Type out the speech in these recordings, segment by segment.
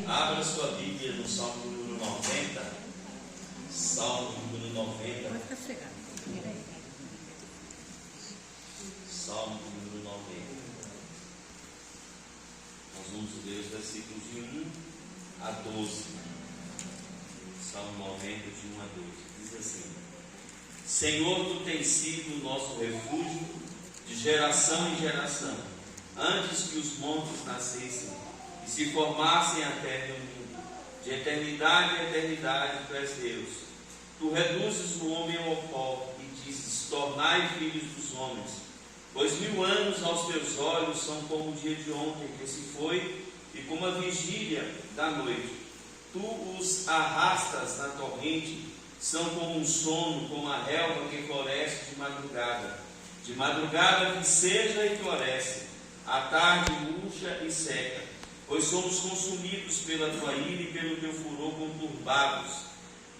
Abra sua Bíblia no Salmo número 90. Salmo número 90. Salmo número 90. Nós vamos ler os versículos de 1 a 12. Salmo 90, de 1 a 12. Diz assim: Senhor, tu tens sido o nosso refúgio de geração em geração, antes que os montes nascessem e se formassem a terra e o mundo. De eternidade em eternidade tu és Deus. Tu reduzes o homem ao pó e dizes: tornai filhos dos homens. Pois 1000 anos aos teus olhos são como o dia de ontem que se foi, e como a vigília da noite. Tu os arrastas na torrente, são como um sono, como a relva que floresce de madrugada. De madrugada viceja e floresce, à tarde murcha e seca. Pois somos consumidos pela tua ira e pelo teu furor conturbados.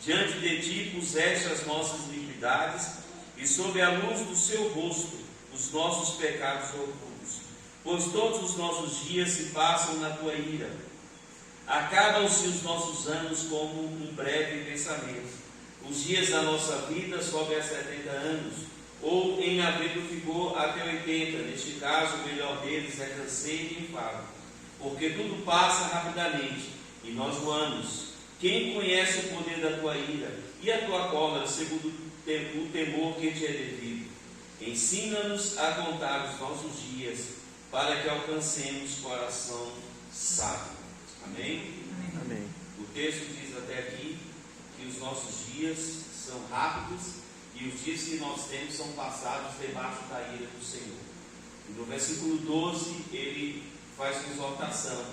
Diante de ti puseste as nossas iniquidades, e sob a luz do seu rosto os nossos pecados ocultos. Pois todos os nossos dias se passam na tua ira. Acabam-se os nossos anos como um breve pensamento. Os dias da nossa vida sobem a 70 anos, ou em havendo vigor até 80. Neste caso, o melhor deles é canseiro e enfado, porque tudo passa rapidamente, e nós voamos. Quem conhece o poder da tua ira e a tua cólera, segundo o temor que te é devido? Ensina-nos a contar os nossos dias, para que alcancemos coração sábio. Amém? Amém. O texto diz até aqui que os nossos dias são rápidos e os dias que nós temos são passados debaixo da ira do Senhor. E no versículo 12 ele faz uma exortação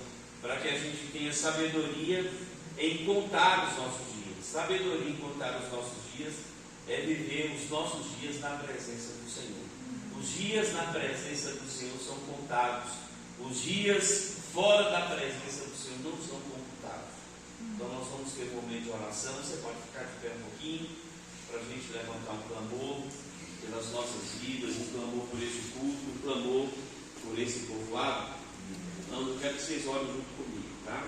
para que a gente tenha sabedoria em contar os nossos dias. Sabedoria em contar os nossos dias é viver os nossos dias na presença do Senhor. Os dias na presença do Senhor são contados. Os dias fora da presença do Senhor não são computados. Então nós vamos ter um momento de oração. Você pode ficar de pé um pouquinho para a gente levantar um clamor pelas nossas vidas, um clamor por esse culto, um clamor por esse povoado. Então eu quero que vocês orem junto comigo, tá?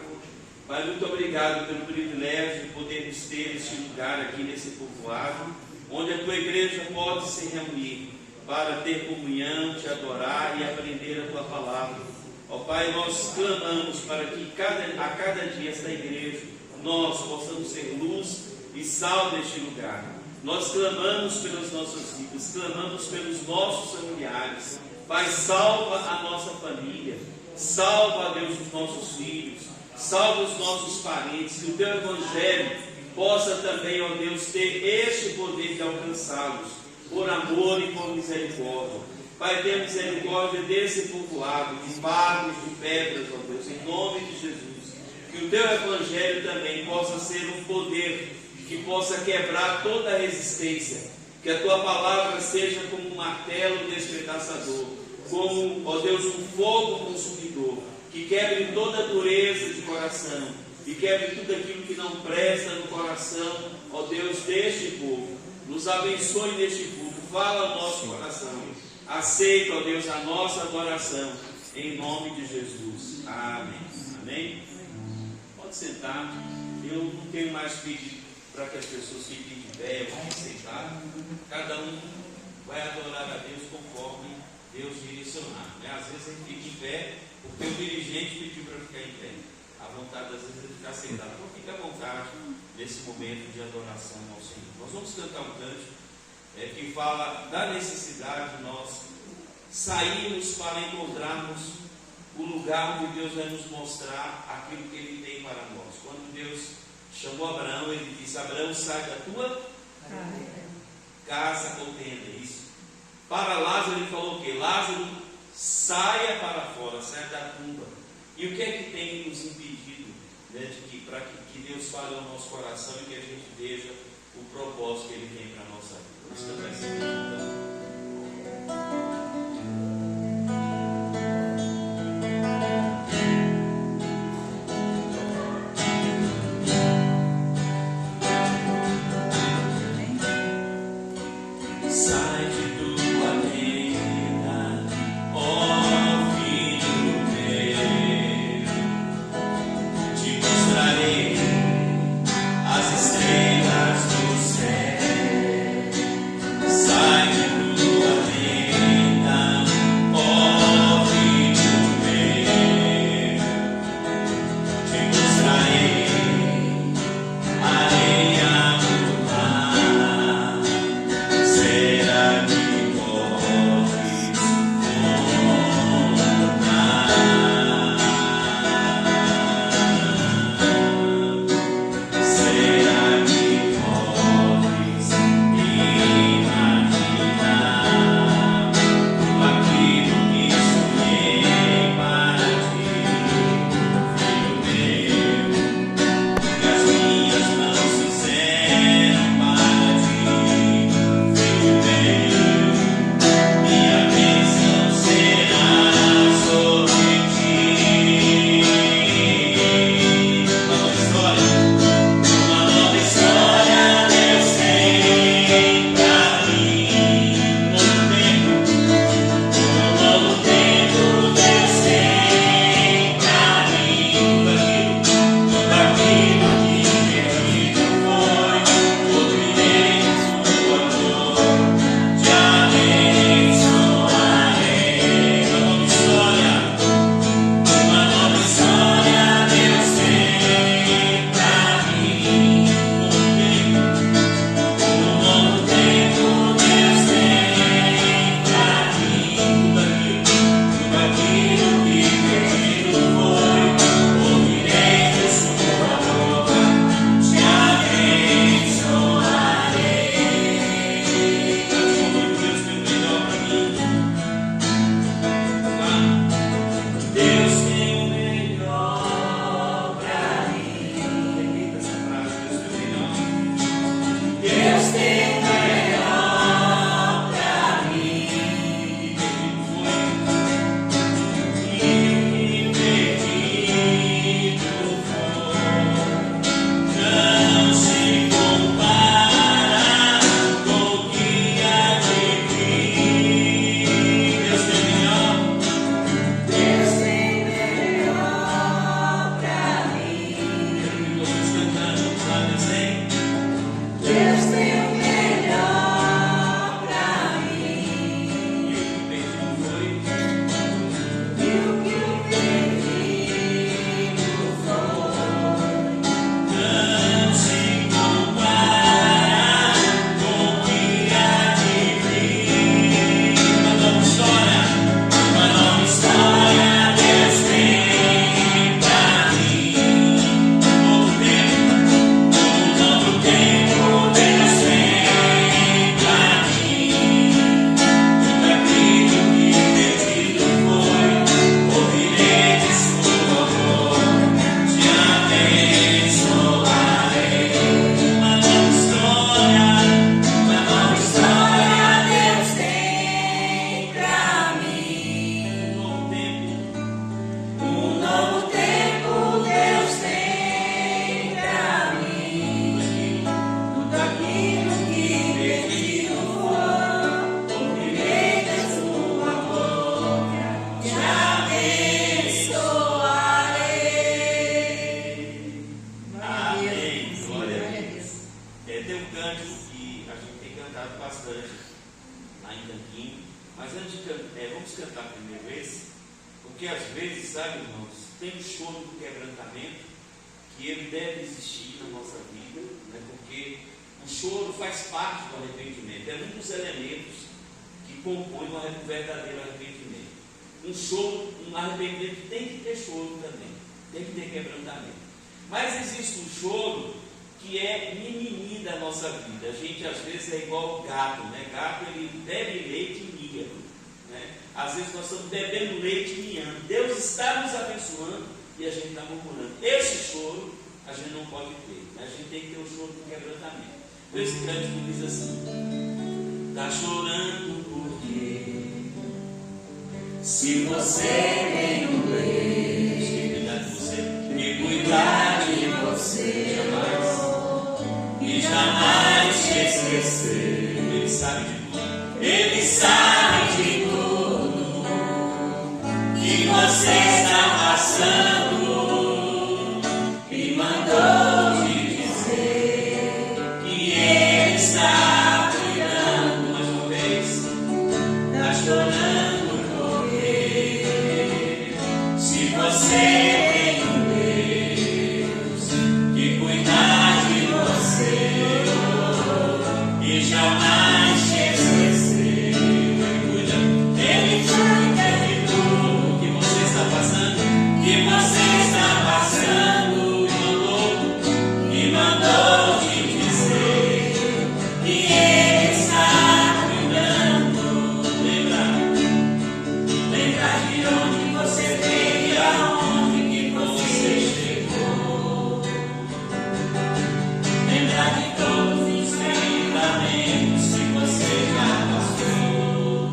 Pai, muito obrigado pelo privilégio de podermos ter este lugar aqui nesse povoado, onde a tua igreja pode se reunir para ter comunhão, te adorar e aprender a tua palavra. Ó Pai, nós clamamos para que a cada dia esta igreja nós possamos ser luz e sal neste lugar. Nós clamamos pelas nossas vidas, clamamos pelos nossos familiares. Pai, salva a nossa família, salva, Deus, os nossos filhos, salva os nossos parentes, que o teu evangelho possa também, ó Deus, ter este poder de alcançá-los, por amor e por misericórdia. Pai, tenha misericórdia desse povoado, de barros, de pedras, ó Deus, em nome de Jesus. Que o teu evangelho também possa ser um poder que possa quebrar toda a resistência. Que a tua palavra seja como um martelo despedaçador, como, ó Deus, um fogo consumidor, que quebre toda a dureza de coração e quebre tudo aquilo que não presta no coração, ó Deus, deste povo. Nos abençoe neste culto, fala ao nosso coração. Aceita, ó Deus, a nossa adoração, em nome de Jesus. Amém. Amém? Pode sentar. Eu não tenho mais pedido para que as pessoas fiquem de pé, fiquem sentadas. Cada um vai adorar a Deus conforme Deus direcionar. Às vezes a gente fica em pé, porque o dirigente pediu para ficar em pé. A vontade, às vezes, é ficar sentado. Então fique à vontade nesse momento de adoração ao Senhor. Nós vamos cantar um canto que fala da necessidade de nós sairmos para encontrarmos o lugar onde Deus vai nos mostrar aquilo que Ele tem para nós. Quando Deus chamou Abraão, Ele disse: Abraão, sai da tua casa ou tenda. Isso. Para Lázaro, Ele falou o quê? Lázaro, saia para fora, saia da tumba. E o que é que tem nos impedido, né, para que Deus fale ao nosso coração e que a gente veja o propósito que Ele tem para a nossa vida? Vamos cantar esse canto. Ó Filho meu, te primeiro esse? Porque às vezes, sabe, irmãos, tem o choro do quebrantamento, que ele deve existir na nossa vida, né? Porque o choro faz parte do arrependimento, é um dos elementos que compõem um verdadeiro arrependimento. Um choro, um arrependimento tem que ter choro também, tem que ter quebrantamento. Mas existe um choro que é mimimi da nossa vida. A gente às vezes é igual gato, né? Gato, ele bebe leite e mia, né? Às vezes nós estamos bebendo leite e miando. Deus está nos abençoando e a gente está murmurando. Esse choro a gente não pode ter, né? A gente tem que ter o choro do quebrantamento. Esse cântico diz assim: está chorando porque se você tem um Deus que cuidar de você, que cuidar de você e jamais te esquecer. Ele sabe de tudo. Ele sabe de tudo que você está passando e mandou te dizer que Ele está cuidando. Mais uma vez, está chorando porque se você tem um Deus que cuidar de você e jamais te esquecer, Ele cuida de tudo que você está passando, e mandou te dizer que Ele está cuidando. Lembra de onde você veio e aonde que você chegou. Lembra de todos os livramentos que você já passou.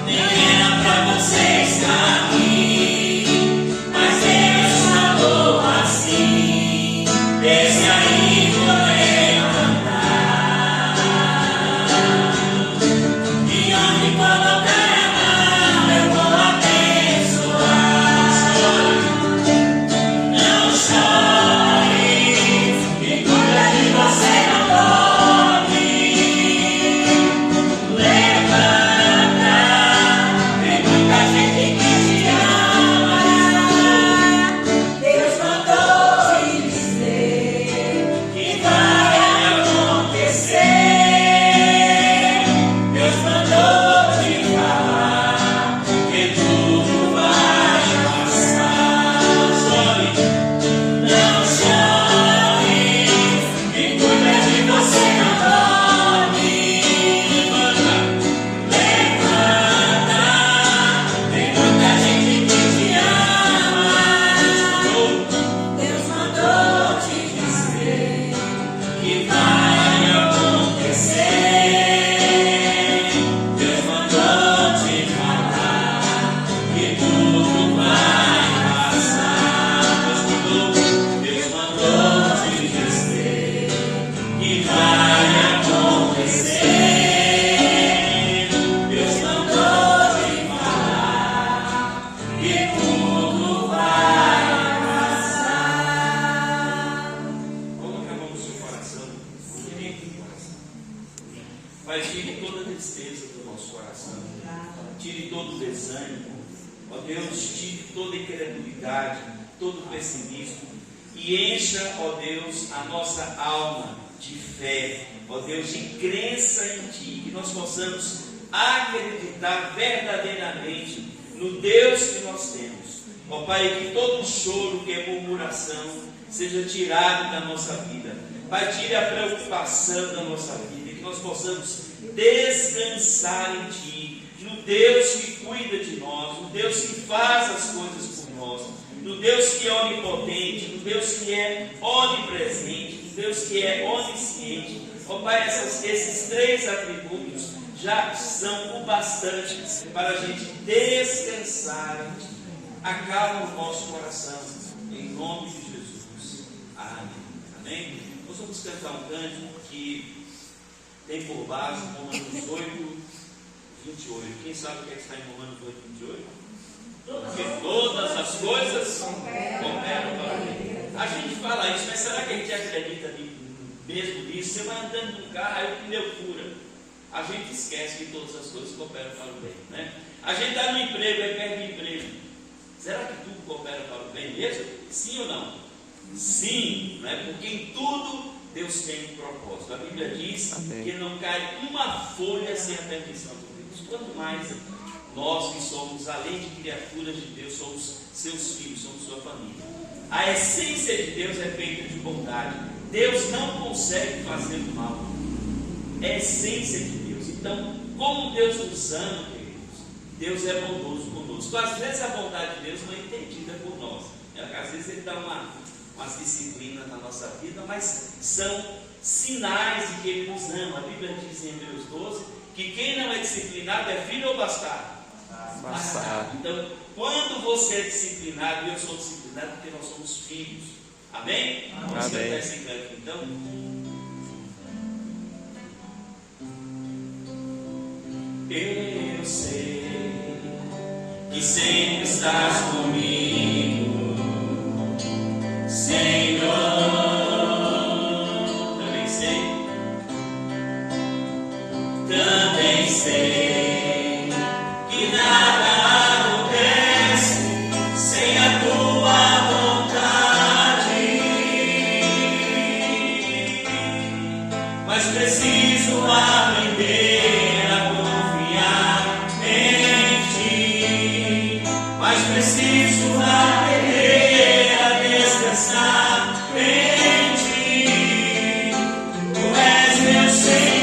Nem era pra você estar aqui, mas Deus falou assim: esse aí vou levantar, e onde colocar a mão eu vou abençoar. Não chore, que cuida de você não dorme. Levanta, tem muita gente que te ama. Deus mandou te dizer que vai acontecer. Deus mandou te falar que tudo vai passar. Não chore, que cuida de você não dorme. Levanta, tem muita gente que te ama. Deus mandou te dizer que vai acontecer. Deus mandou te falar que tudo vai passar. Deus mandou te dizer que vai acontecer. Deus mandou te falar que tudo vai passar. Vamos acalmar o seu coração, Pai, tire toda a tristeza do nosso coração, tire todo o desânimo, ó Deus, tire toda a incredulidade, todo o pessimismo e encha, ó Deus, a nossa alma de fé, ó Deus, de crença em Ti, que nós possamos acreditar verdadeiramente no Deus que nós temos. Ó Pai, que todo choro, que é murmuração, seja tirado da nossa vida. Pai, tire a preocupação da nossa vida, que nós possamos descansar em Ti, no Deus que cuida de nós, no Deus que faz as coisas por nós, no Deus que é onipotente, no Deus que é onipresente, no Deus que é onisciente. Ó Pai, esses três atributos já são o bastante para a gente descansar em Ti. Acalma o nosso coração, em nome de Jesus. Amém. Amém? Nós vamos cantar um cântico que tem por base Romanos 8, 28. Quem sabe o que está em Romanos 8, 28? Porque todas as coisas cooperam para o bem. A gente fala isso, mas será que a gente acredita mesmo nisso? Você vai andando no carro, aí o pneu fura. A gente esquece que todas as coisas cooperam para o bem, né? A gente está no emprego, aí perde emprego. Será que tudo coopera para o bem mesmo? Sim ou não? Sim, não é? Porque em tudo Deus tem um propósito. A Bíblia diz que não cai uma folha sem a permissão de Deus. Quanto mais nós que somos, além de criaturas de Deus, somos seus filhos, somos sua família. A essência de Deus é feita de bondade. Deus não consegue fazer o mal. É a essência de Deus. Então, como Deus nos ama, queridos, Deus é bondoso conosco. Às vezes a bondade de Deus não é entendida por nós. Às vezes Ele dá umas disciplinas na nossa vida, mas são sinais de que Ele nos ama. A Bíblia diz em Hebreus 12 que quem não é disciplinado é filho ou bastardo? Bastardo. Então, quando você é disciplinado, eu sou disciplinado porque nós somos filhos. Amém? Vamos cantar esse canto então. Eu sei que sempre estás comigo, Senhor. Também sei que nada acontece sem a tua vontade, mas preciso aprender a confiar em ti, mas preciso aprender a descansar em ti. Tu és meu Senhor.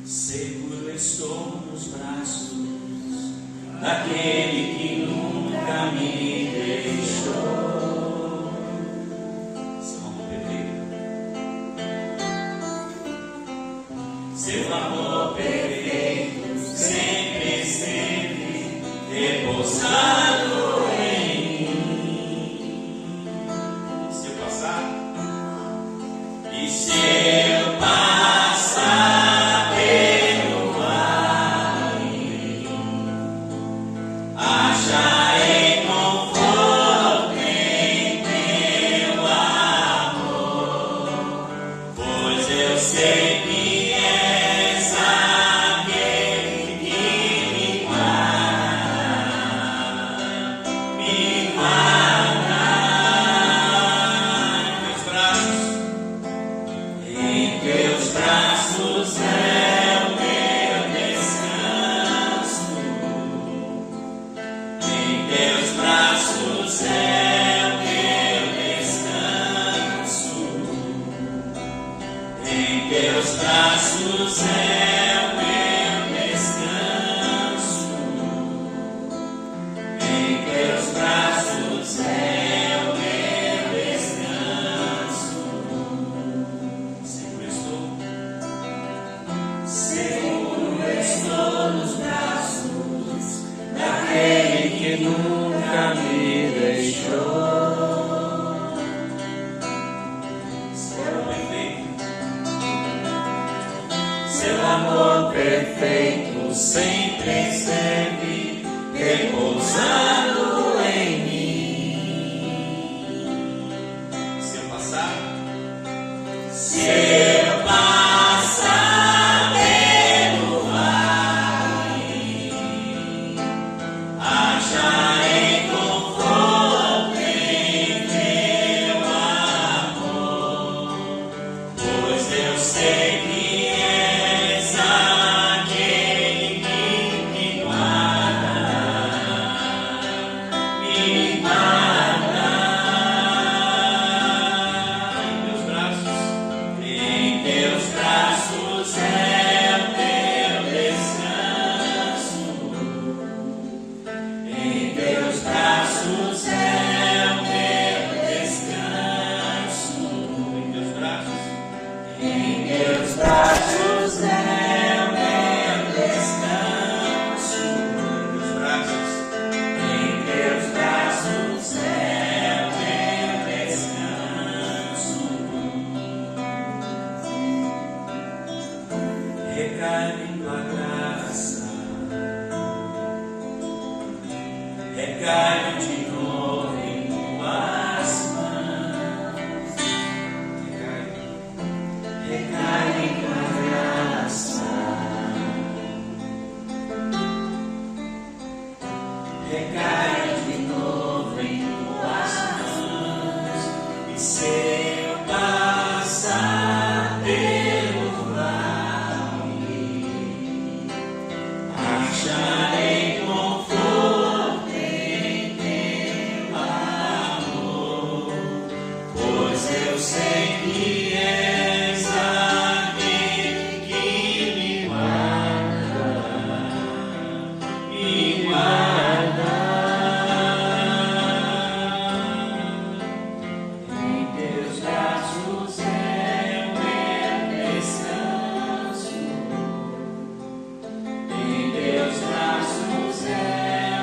Seguro estou nos braços daquele que nunca me deixou. Salmo perfeito. Seu amor perfeito sempre esteve repousado em mim. Seu passado e seu passado. Deus braços é o meu descanso, em teus braços é o meu descanso, em teus braços é o meu descanso, em teus braços é o meu descanso. Seguro estou nos braços daquele que nunca me deixou. Seu amor perfeito sempre esteve repousando em mim. Se eu passar pelo vale, acharei conforto em teu amor, pois eu sei que és aquele que me guarda, me guarda em teus braços. Em teus braços é o meu descanso, em teus braços é o meu descanso, em teus braços é o meu descanso, em teus braços é o meu descanso. Recai em tua graça, recai de novo em tuas mãos, recai em tua graça, recai de novo em tuas mãos, e se eu passar pelo vale, acharei conforto em teu amor, pois eu sei que és aquele que me guarda, me guarda. Em teus braços é o meu descanso, em teus braços é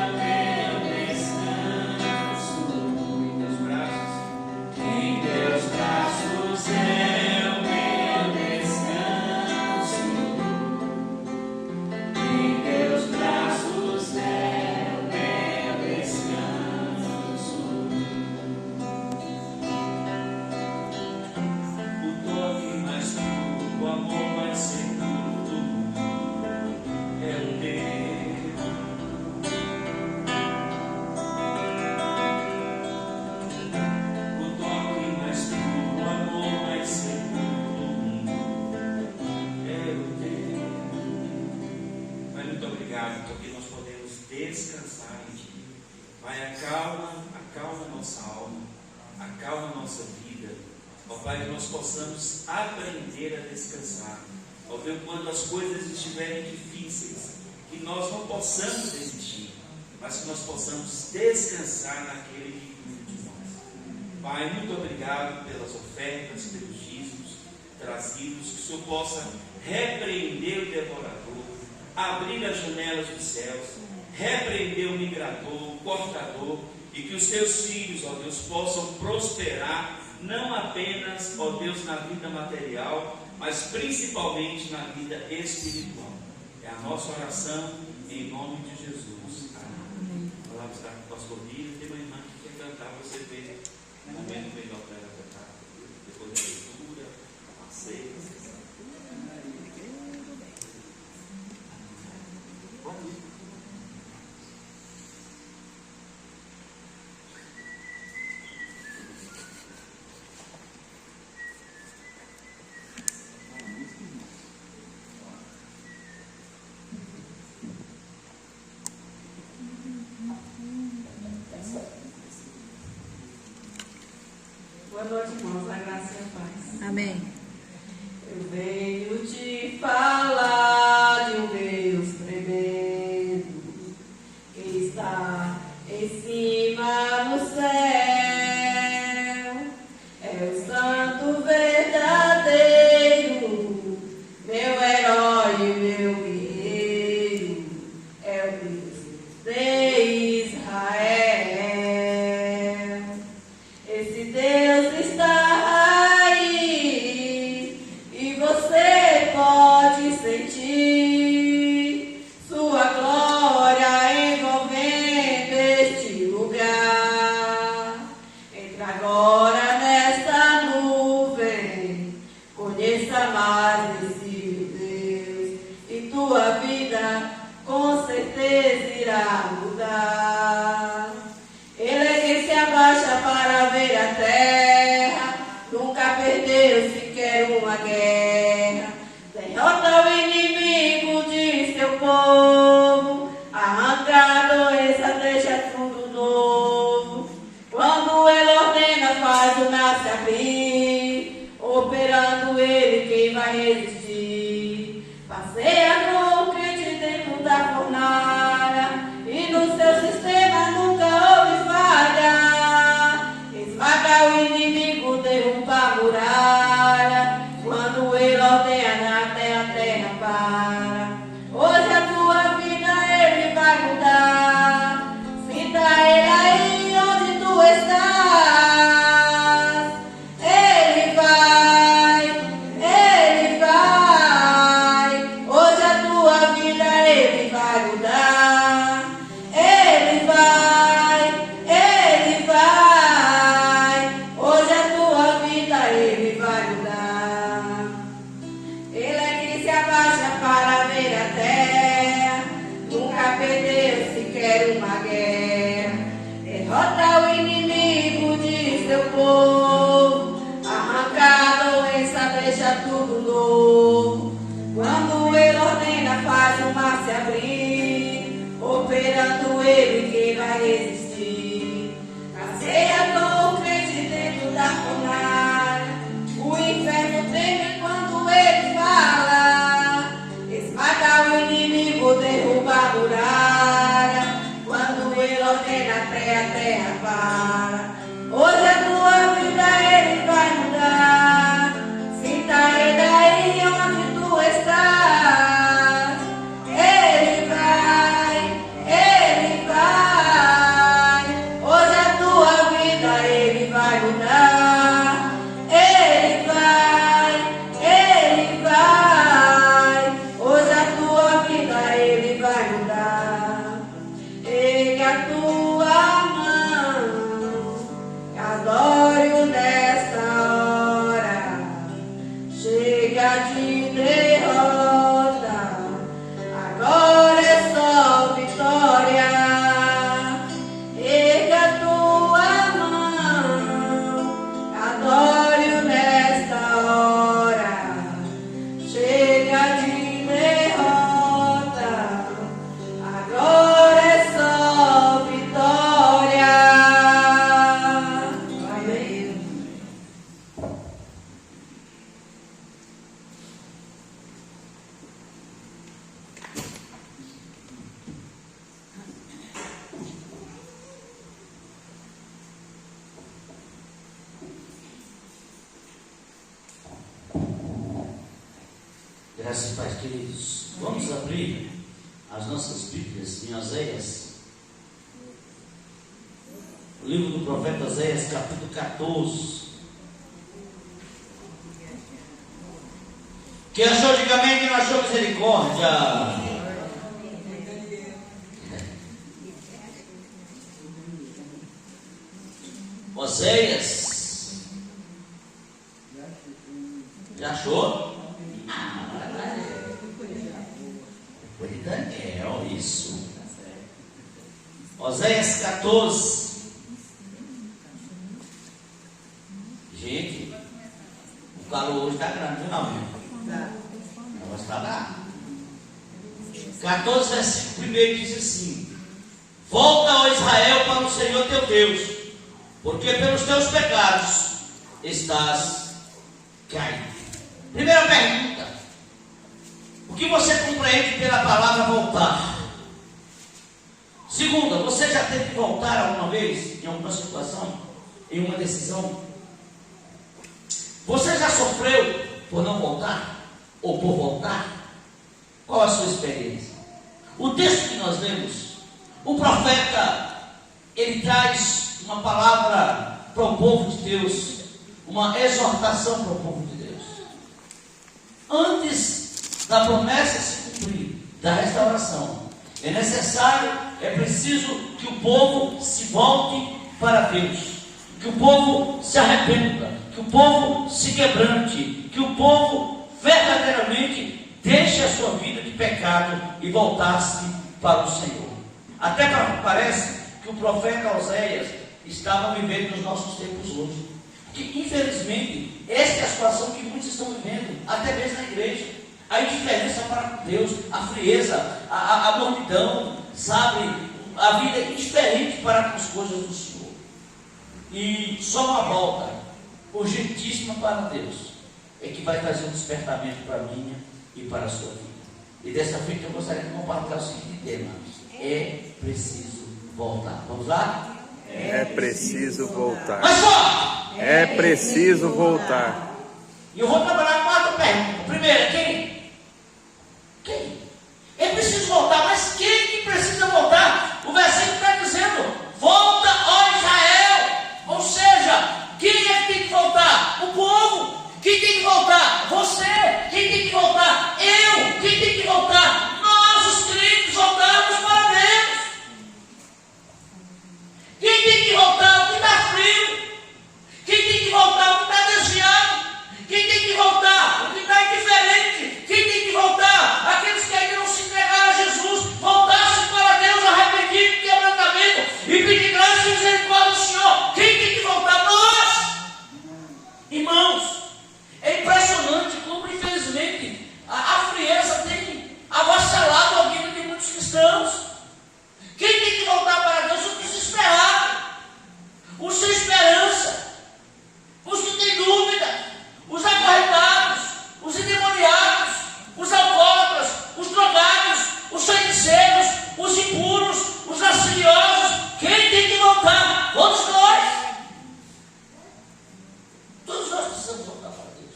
o meu descanso, em teus braços é o meu descanso, em teus braços é o meu descanso. O toque mais puro, o amor mais seguro do mundo é o teu. O toque mais puro, o amor mais seguro do mundo é o teu. Pai, muito obrigado porque nós podemos descansar em Ti. Pai, acalma nossa alma, acalma nossa vida. Ó Pai, que nós possamos aprender a descansar. Ó Deus, quando as coisas estiverem difíceis, que nós não possamos desistir, mas que nós possamos descansar naquele que cuida de nós. Pai, muito obrigado pelas ofertas, pelos dízimos trazidos, que o Senhor possa repreender o devorador, abrir as janelas dos céus, repreender o migrador, o cortador, e que os teus filhos, ó Deus, possam prosperar, não apenas, ó Deus, na vida material, mas principalmente na vida espiritual. É a nossa oração em nome de Jesus. Amém. Vamos estar com o pastor Bíblia, tem uma irmã que quer cantar, você vê um momento melhor para ela cantar. Depois da leitura, a ceia. Bom dia. Boa noite, irmãos. A graça e a paz. Amém. Eu venho te falar de um Deus tremendo que está em cima no céu. É o Santo verdadeiro, meu herói e meu guerreiro. É o Deus de Israel. Esse Deus está aí e você pode sentir sua glória envolvendo este lugar. Entra agora nesta nuvem, conheça mais esse Deus e tua vida com certeza irá mudar. Ele é quem se abaixa para ver a terra, nunca perdeu sequer uma guerra. Derrota o inimigo de seu povo, arranca a doença, deixa tudo novo. Quando ele ordena, faz o mar se abrir, operando ele, quem vai resistir? Passeia com o crente dentro da fornalha, e no seu sistema nunca houve falha. Esmaga o inimigo, derruba a muralha, quando ele ordena até a terra para. Hoje a tua vida ele vai mudar. Sinta ele aí onde tu estás. Ele vai, ele vai. Hoje a tua vida ele vai mudar. Ele vai, ele vai. Hoje a tua vida ele vai mudar. Ele é quem se abaixa para ver a terra, nunca perdeu sequer uma guerra. Derrota o inimigo de seu povo, arranca a doença, deixa tudo novo. Quando ele ordena, faz o mar se abrir, operando ele, quem vai resistir? Caseia com o crente dentro da fornalha, o inferno treme quando ele fala. Esmaga o inimigo, derruba a muralha, quando ele ordena até a terra para. Hoje a tua vida ele vai mudar. Sinta ele aí onde tu estás. Ele vai, ele vai. Hoje a tua vida ele vai mudar. Ele vai, ele vai. Hoje a tua vida ele vai mudar. Ergue a tua mão, adore-o nesta hora. Chega de derrota, agora é só vitória. Erga a tua mão, adore-o nesta hora. Chega de derrota, agora é só vitória. Amém. Graças e paz, queridos. Vamos abrir as nossas Bíblias em Oséias. O livro do profeta Oséias, capítulo 14. Quem achou, diga amém. Quem não achou, misericórdia. Oséias. Já achou? Foi de Daniel, isso. Oséias 14. Gente, o calor hoje está grande, viu, não? O negócio está lá. 14, versículo 1 diz assim: Volta, ó Israel, para o Senhor teu Deus, porque pelos teus pecados estás caído? Primeira pergunta: o que você compreende pela palavra voltar? Segunda, você já teve que voltar alguma vez em alguma situação, em uma decisão? Você já sofreu por não voltar? Ou por voltar? Qual a sua experiência? O texto que nós lemos, o profeta, ele traz uma palavra para o povo de Deus, uma exortação para o povo de Deus. Antes da promessa se cumprir, da restauração, é necessário, é preciso que o povo se volte para Deus, que o povo se arrependa, que o povo se quebrante, que o povo verdadeiramente deixe a sua vida de pecado e voltasse para o Senhor. Até parece que o profeta Oséias estava vivendo nos nossos tempos hoje, porque infelizmente esta é a situação que muitos estão vivendo, até mesmo na igreja. A indiferença para com Deus, a frieza, a mornidão, sabe? A vida indiferente para com as coisas do Senhor. E só uma volta urgentíssima para Deus é que vai trazer um despertamento para a minha e para a sua vida. E dessa feita eu gostaria de compartilhar o seguinte tema: é preciso voltar. Vamos lá? É preciso voltar. Mas só! É preciso voltar. E eu vou trabalhar 4 perguntas. Primeira, quem? Quem? É preciso voltar, mas quem que precisa voltar? O versículo está dizendo: volta, ó Israel. Ou seja, quem é que tem que voltar? O povo. Quem tem que voltar? Você. Quem tem que voltar? Eu. Quem tem que voltar? Nós, os crentes, voltamos para Deus. Quem tem que voltar? O que está frio. Quem tem que voltar? O que está desviado. Quem tem que voltar? O que está indiferente. Quem tem que voltar? Aqueles que ainda não se entregaram a Jesus, voltassem para Deus arrependido, quebrantamento e pedir graça e misericórdia do Senhor. Quem tem que voltar? Nós! Irmãos, é impressionante como, infelizmente, a frieza tem avassalado a vida de muitos cristãos. Quem tem que voltar para Deus? Os desesperados, os sem esperança, os que têm dúvida, os acorrentados, os endemoniados, os alcoólatras, os drogados, os feiticeiros, os impuros, os lasciviosos. Quem tem que voltar? Todos nós. Todos nós precisamos voltar para Deus.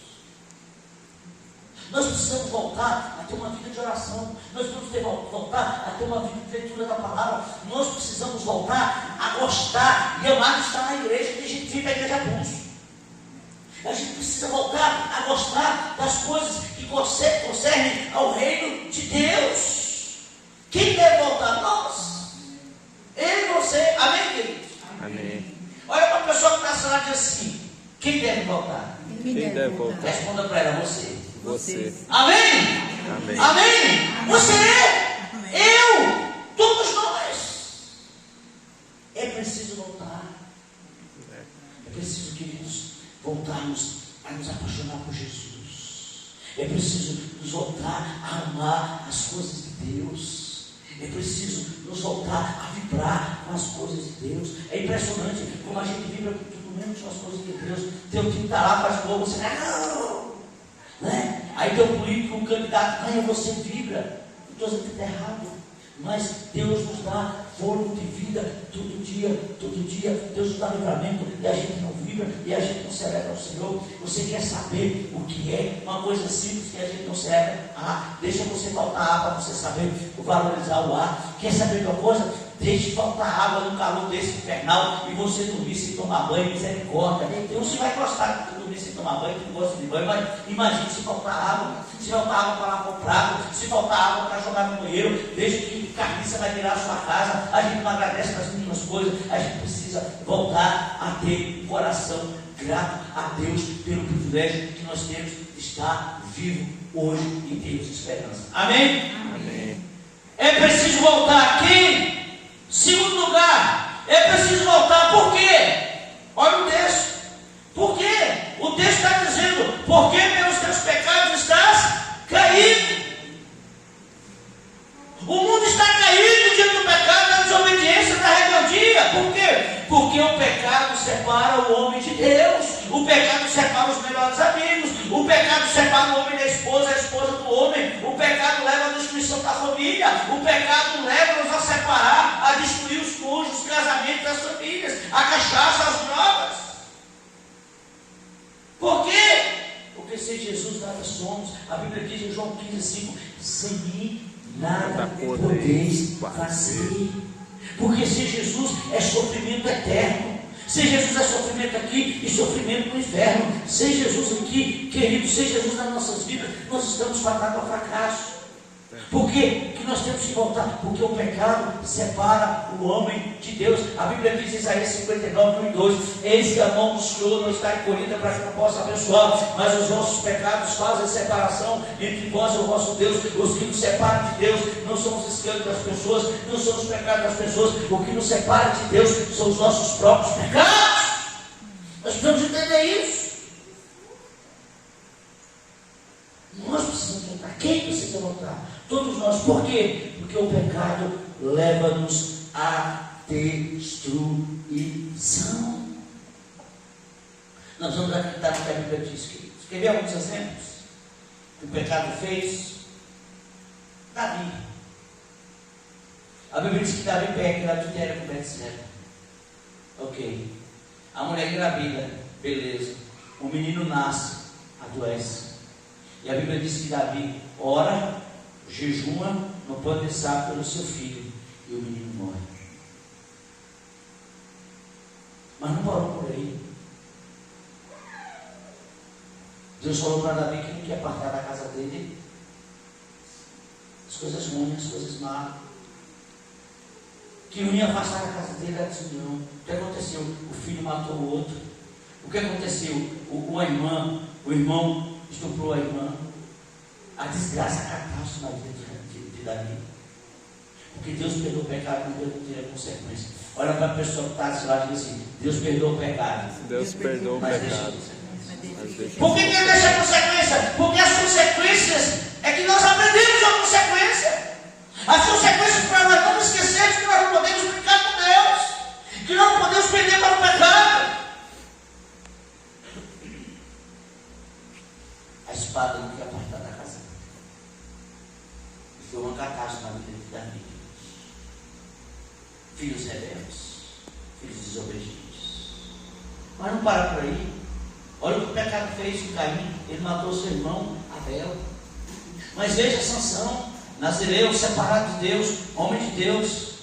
Nós precisamos voltar a ter uma vida de oração. Nós precisamos voltar a ter uma vida de leitura da palavra. Nós precisamos voltar a gostar e amar de estar na igreja. Tem gente que vem para a igreja pulso. A gente precisa voltar a gostar das coisas que concernem ao reino de Deus. Quem deve voltar? Nós. Ele e você. Amém, queridos? Amém. Olha para a pessoa que está assinando assim: quem deve voltar? Quem deve voltar? Responda para ela: você. Você. Amém? Amém. Amém? Você, eu, todos nós. É preciso voltar. É preciso, queridos, voltarmos a nos apaixonar por Jesus. É preciso nos voltar a amar as coisas de Deus. É preciso nos voltar a vibrar com as coisas de Deus. É impressionante como a gente vibra com tudo menos com as coisas de Deus. Teu time está lá, faz gol, você não. Né? Aí teu político, um candidato ganha, você vibra. Não estou dizendo que está errado, mas Deus nos dá fôlego de vida todo dia. Deus nos dá livramento e a gente não vibra e a gente não celebra o Senhor. Você quer saber o que é uma coisa simples que a gente não celebra? Deixa você faltar ar para você saber valorizar o ar. Quer saber de uma coisa? Deixe faltar água no calor desse infernal e você dormir sem tomar banho, misericórdia. Então você vai gostar de dormir sem tomar banho, que não gosta de banho, mas imagine se faltar água, se faltar água para lavar o prato, se faltar água para jogar no banheiro, veja que carniça vai virar a sua casa. A gente não agradece nas mínimas coisas. A gente precisa voltar a ter um coração grato a Deus pelo privilégio que nós temos de estar vivo hoje e termos esperança. Amém? Amém. É preciso voltar aqui. Segundo lugar, é preciso voltar. Por quê? Olha o texto. Por quê? O texto está dizendo: porque pelos teus pecados estás caído. O mundo está caído diante do pecado, da desobediência, da rebeldia. Por quê? Porque o pecado separa o homem de Deus. O pecado sem mim nada Podeis podeis fazer. fazer. Porque sem Jesus é sofrimento eterno. Sem Jesus é sofrimento aqui e sofrimento no inferno. Sem Jesus aqui, querido, sem Jesus nas nossas vidas, nós estamos fadados ao fracasso. Por que nós temos que voltar? Porque o pecado separa o homem de Deus. A Bíblia diz em Isaías 59, 1 e 2: eis que a mão do Senhor não está encolhida para que não possa abençoar, mas os vossos pecados fazem separação entre vós e o vosso Deus. Os que nos separam de Deus não são os escândalos das pessoas, não são os pecados das pessoas. O que nos separa de Deus são os nossos próprios pecados. Nós precisamos entender isso. Nós precisamos voltar. Quem precisa voltar? Todos nós. Por quê? Porque o pecado leva-nos à destruição. Nós vamos acreditar no que a Bíblia diz, queridos. Quer ver alguns exemplos que o pecado fez? Davi. A Bíblia diz que Davi pega a adultéria com Betseba. Ok. A mulher engravida, beleza. O menino nasce, adoece. E a Bíblia diz que Davi ora, jejuma, no pão de saco pelo seu filho, e o menino morre. Mas não parou por aí. Deus falou para Davi que não quer apartar da casa dele as coisas ruins, as coisas más, que não ia afastar da casa dele a desunião. O que aconteceu? O filho matou o outro. O que aconteceu? O irmão estuprou a irmã. A desgraça, a catástrofe na vida de Davi. Porque Deus perdoou o pecado, mas Deus não tira consequência. Olha para a pessoa que está desse lado e diz assim: Deus perdoou o pecado. Deus perdoa o mas deixa pecado. consequência. Por que Deus deixa consequência? Porque as consequências é que nós aprendemos a consequência. As consequências para nós não esquecermos que nós não podemos brincar com Deus, que nós não podemos perder para o pecado. A espada não quer apartar da casa. Foi uma catástrofe na vida de Davi. Filhos rebeldes, filhos desobedientes. Mas não para por aí. Olha o que o pecado fez com Caim. Ele matou seu irmão Abel. Mas veja Sansão, nazireu, separado de Deus, homem de Deus.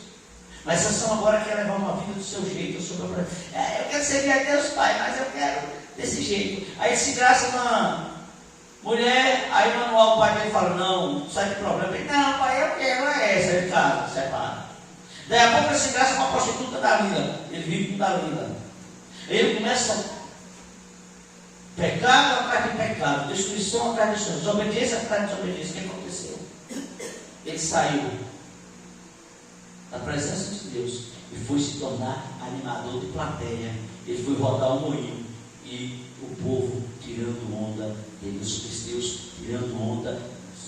Mas Sansão agora quer levar uma vida do seu jeito. Eu quero servir a Deus, pai, mas eu quero desse jeito. Aí se graça uma mulher, aí Manuel, o pai dele fala: não, sai de problema. Ele: não, pai, eu quero essa. Ele casa, separa. Daí a pouco ele se graça com a prostituta Dalila. Ele vive com Dalila. Ele começa pecado atrás de pecado, destruição atrás de destruição, desobediência atrás de desobediência. O que aconteceu? Ele saiu da presença de Deus e foi se tornar animador de plateia. Ele foi rodar o moinho e o povo tirando onda dele, os filisteus tirando onda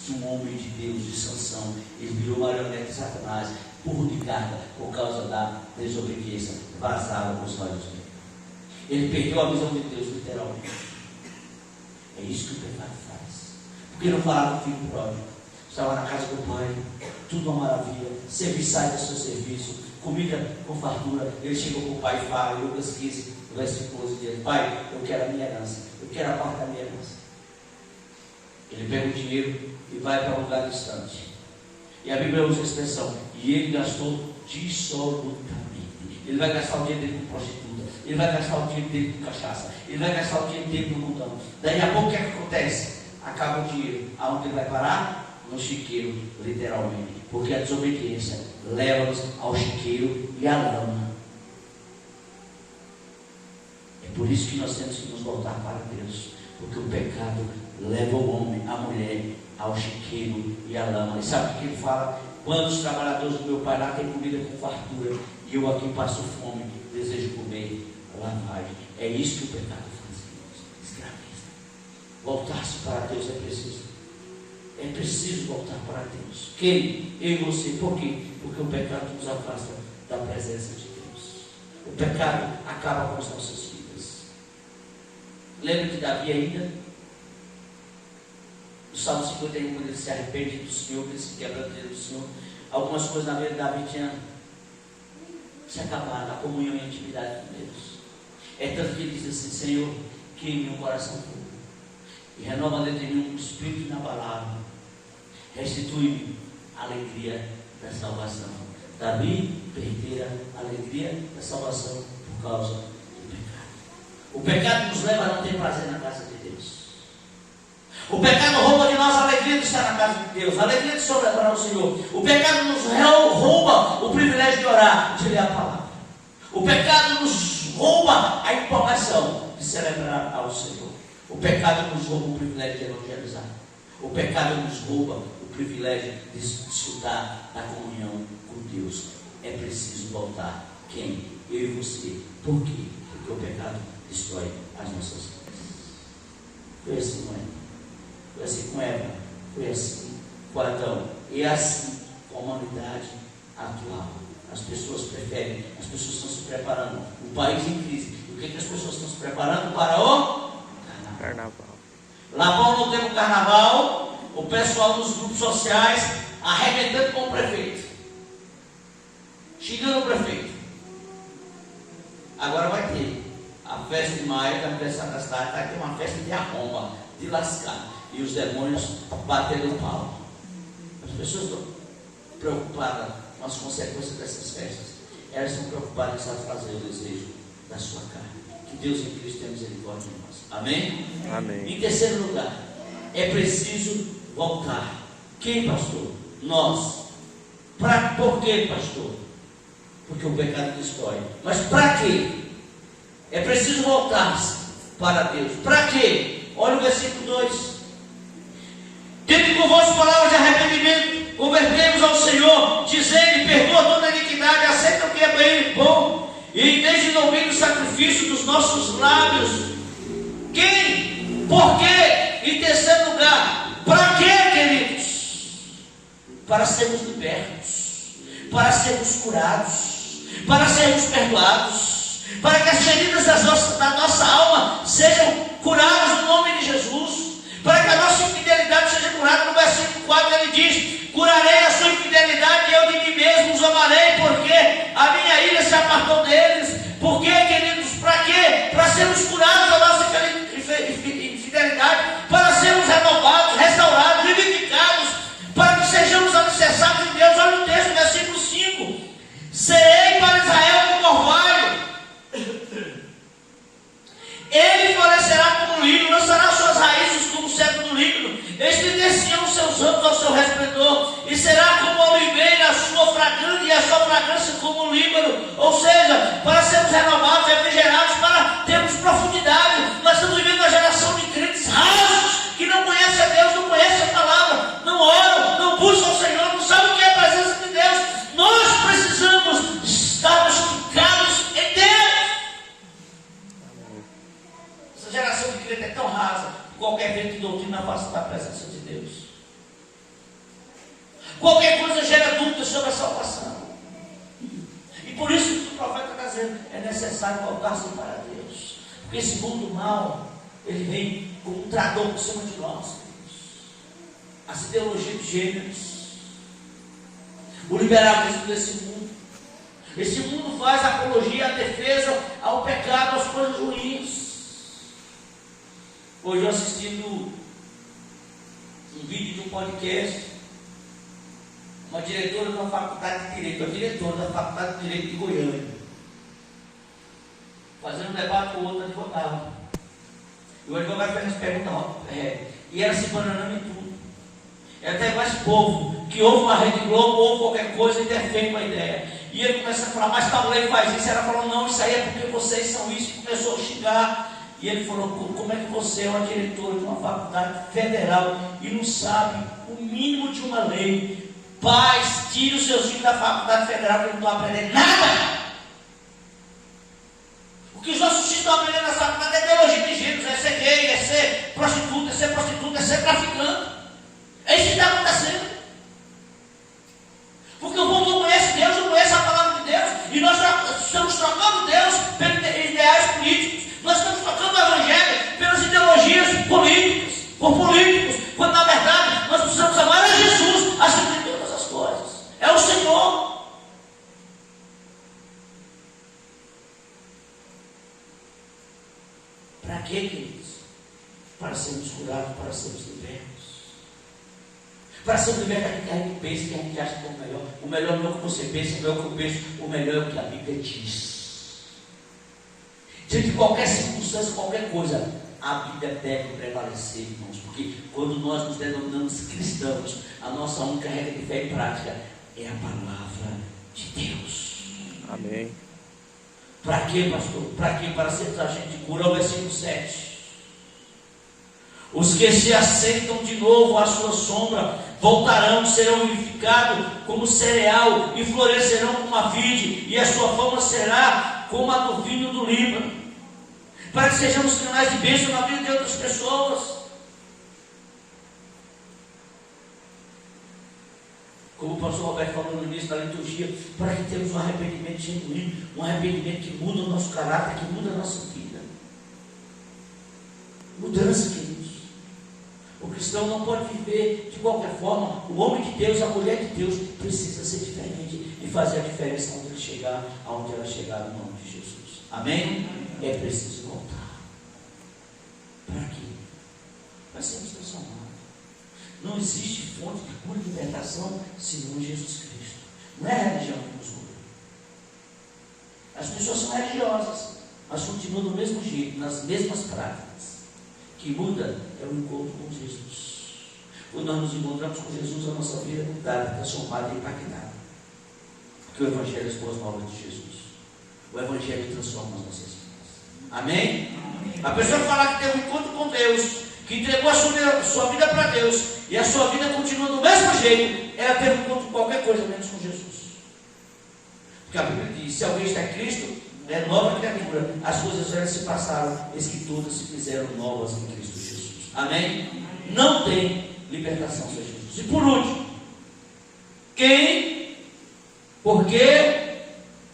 de um homem de Deus, de Sansão. Ele virou marionete de Satanás, burro de carga, por causa da desobediência, vazava com os olhos dele. Ele perdeu a visão de Deus, literalmente. É isso que o pecado faz. Porque não falava do filho pródigo. Estava na casa do pai, tudo uma maravilha, serviçais do seu serviço, comida com fartura. Ele chegou para o pai e fala, em Lucas 15, versículo 11, diz: pai, eu quero a minha herança, eu quero a parte da minha herança. Ele pega o dinheiro e vai para um lugar distante. E a Bíblia usa a expressão: e ele gastou dissolutamente. Ele vai gastar o dinheiro dele com prostituta, ele vai gastar o dinheiro dele com cachaça, ele vai gastar o dinheiro dele com mundão. Daí a pouco o que é que acontece? Acaba o dinheiro. Aonde ele vai parar? No chiqueiro, literalmente. Porque a desobediência leva-nos ao chiqueiro e à lama. É por isso que nós temos que nos voltar para Deus. Porque o pecado leva o homem, a mulher, ao chiqueiro e à lama. E sabe o que ele fala? Quando os trabalhadores do meu pai lá têm comida com fartura, e eu aqui passo fome, desejo comer lavagem. É isso que o pecado faz, escraviza. Voltar-se para Deus é preciso. É preciso voltar para Deus. Quem? Eu e você. Por quê? Porque o pecado nos afasta da presença de Deus. O pecado acaba com as nossas vidas. Lembra de Davi ainda? No Salmo 51, quando ele se arrepende do Senhor, ele se quebra diante do Senhor. Algumas coisas na vida de Davi tinham se acabado, a comunhão e a intimidade com Deus. É tanto que ele diz assim: Senhor, cria em mim um coração puro e renova dentro de mim um espírito inabalável. restitui-me a alegria da salvação. Davi perdera a alegria da salvação por causa do pecado. O pecado nos leva a não ter prazer na casa de Deus. O pecado rouba de nós a alegria de estar na casa de Deus, a alegria de celebrar o Senhor. O pecado nos rouba o privilégio de orar, de ler a palavra. O pecado nos rouba a empolgação de celebrar ao Senhor. O pecado nos rouba o privilégio de evangelizar. O pecado nos rouba o privilégio de desfrutar da comunhão com Deus. É preciso voltar. Quem? Eu e você. Por quê? Porque o pecado destrói as nossas vidas. Foi assim, mãe. Foi assim com Eva. Foi assim com Adão. E é assim com a humanidade atual. As pessoas preferem, as pessoas estão se preparando. O país em crise. E o que as pessoas estão se preparando para o carnaval. Lá no tempo do carnaval, o pessoal dos grupos sociais arrebentando com o prefeito, xingando o prefeito. Agora vai ter a festa de maio, que é a festa da cidade, vai ter uma festa de arromba, de lascar, e os demônios batendo pau. As pessoas estão preocupadas com as consequências dessas festas. Elas estão preocupadas em satisfazer o desejo da sua carne. Que Deus em Cristo tenha misericórdia de nós. Amém? Amém. Em terceiro lugar, é preciso voltar. Quem, pastor? Nós. Por quê, pastor? Porque o pecado destrói. Mas para quê? É preciso voltar para Deus. Para quê? Olha o versículo 2. Tende convosco palavras de arrependimento, convertemos ao Senhor, dizendo, perdoa toda a iniquidade, aceita o que é bem e bom, e desde ouvir o sacrifício dos nossos lábios. Quem? Por quê? Em terceiro lugar, para quê, queridos? Para sermos libertos, para sermos curados, para sermos perdoados, para que as feridas da nossa alma sejam curadas no nome de Jesus, para que a nossa infidelidade seja curada. No versículo 4 ele diz, curarei a sua infidelidade e eu de mim mesmo os amarei, porque a minha ira se apartou deles. Por quê, queridos? Para quê? Para sermos curados da nossa infidelidade, para sermos renovados, restaurados, vivificados, para que sejamos alicerçados em Deus. Olha o texto, versículo 5. Serei para Israel como orvalho, ele florescerá como lírio, lançará suas raízes como o cedro do Líbano, estender-se-ão os seus ramos ao seu resplendor, e será como a oliveira a sua fragrância, e a sua fragrância como o Líbano. Ou seja, para sermos renovados, refrigerados, para termos profundidade. Nós estamos vivendo uma geração de crentes rasos, que não conhecem a Deus, não conhecem a palavra, não oram, não buscam o Senhor, não sabem o que é a presença de Deus. Nós precisamos estarmos ficados em Deus. Essa geração de crente é tão rasa que qualquer vento de doutrina afasta da presença de Deus. Qualquer coisa gera dúvida sobre a salvação. E por isso que o profeta está dizendo, é necessário voltar-se para Deus. Porque esse mundo mal, ele vem como um trator por cima de nós. As ideologias de gêneros, o liberalismo desse mundo. Esse mundo faz apologia, a defesa ao pecado, às coisas ruins. Hoje eu assistindo um vídeo de um podcast, uma diretora da faculdade de Direito, a diretora da faculdade de Direito de Goiânia, fazendo um debate com o outro advogado. E o advogado fez as perguntas, e ela se bananando em tudo. É até mais povo, que ouve uma Rede Globo, ouve qualquer coisa e defende uma ideia. E ele começa a falar, mas tal lei faz isso. Ela falou, não, isso aí é porque vocês são isso. E começou a xingar. E ele falou, como é que você é uma diretora de uma faculdade federal e não sabe o mínimo de uma lei? Pais, tire os seus filhos da faculdade federal que eles não estão aprendendo nada. O que os nossos filhos estão aprendendo na faculdade é ideologia de gêneros, é ser gay, é ser prostituta, é ser traficante. É isso que está acontecendo. Porque o povo não conhece Deus, não conhece a palavra de Deus, e nós estamos trocando Deus pelos ideais políticos. Nós estamos trocando o Evangelho pelas ideologias políticas, por políticos, quando na verdade nós precisamos amar a Jesus acima de todas as coisas. É o Senhor. Para quê, queridos? Para sermos curados, para sermos libertos. Para ser liberto daquilo que a gente pensa, que a gente acha que é o melhor. O melhor não é o que você pensa, o melhor é o que eu penso, o melhor é o que a Bíblia diz. Diante de qualquer circunstância, qualquer coisa, a Bíblia deve prevalecer, irmãos, porque quando nós nos denominamos cristãos, a nossa única regra de fé e prática é a palavra de Deus. Amém. Para quê, pastor? Para quê? Para sermos agentes de cura. O versículo 7. Os que se assentam de novo à sua sombra voltarão, serão vivificados como cereal e florescerão como a vide, e a sua fama será como a do vinho do Líbano. Para que sejamos canais de bênção na vida de outras pessoas. Como o pastor Roberto falou no início da liturgia, para que tenhamos um arrependimento genuíno, um arrependimento que muda o nosso caráter, que muda a nossa vida. Mudança, queridos. O cristão não pode viver de qualquer forma. O homem de Deus, a mulher de Deus precisa ser diferente e fazer a diferença onde ele chegar, aonde ela chegar, no nome de Jesus. Amém? É preciso voltar. Para quê? Para sermos transformados. Não existe fonte de cura e libertação senão Jesus Cristo. Não é a religião que nos cura. As pessoas são religiosas, mas continuam do mesmo jeito, nas mesmas práticas. O que muda é o encontro com Jesus. Quando nós nos encontramos com Jesus, a nossa vida é mudada, transformada e impactada. Porque o Evangelho é as boas novas de Jesus. O Evangelho transforma as nossas vidas. Amém? A pessoa falar que tem um encontro com Deus, que entregou a sua vida para Deus, e a sua vida continua do mesmo jeito, ela teve um encontro com qualquer coisa menos com Jesus. Porque a Bíblia diz: se alguém está em Cristo, é nova criatura, as coisas velhas se passaram, eis que todas se fizeram novas em Cristo Jesus. Amém? Não tem libertação sem Jesus. E por último, quem, por quê,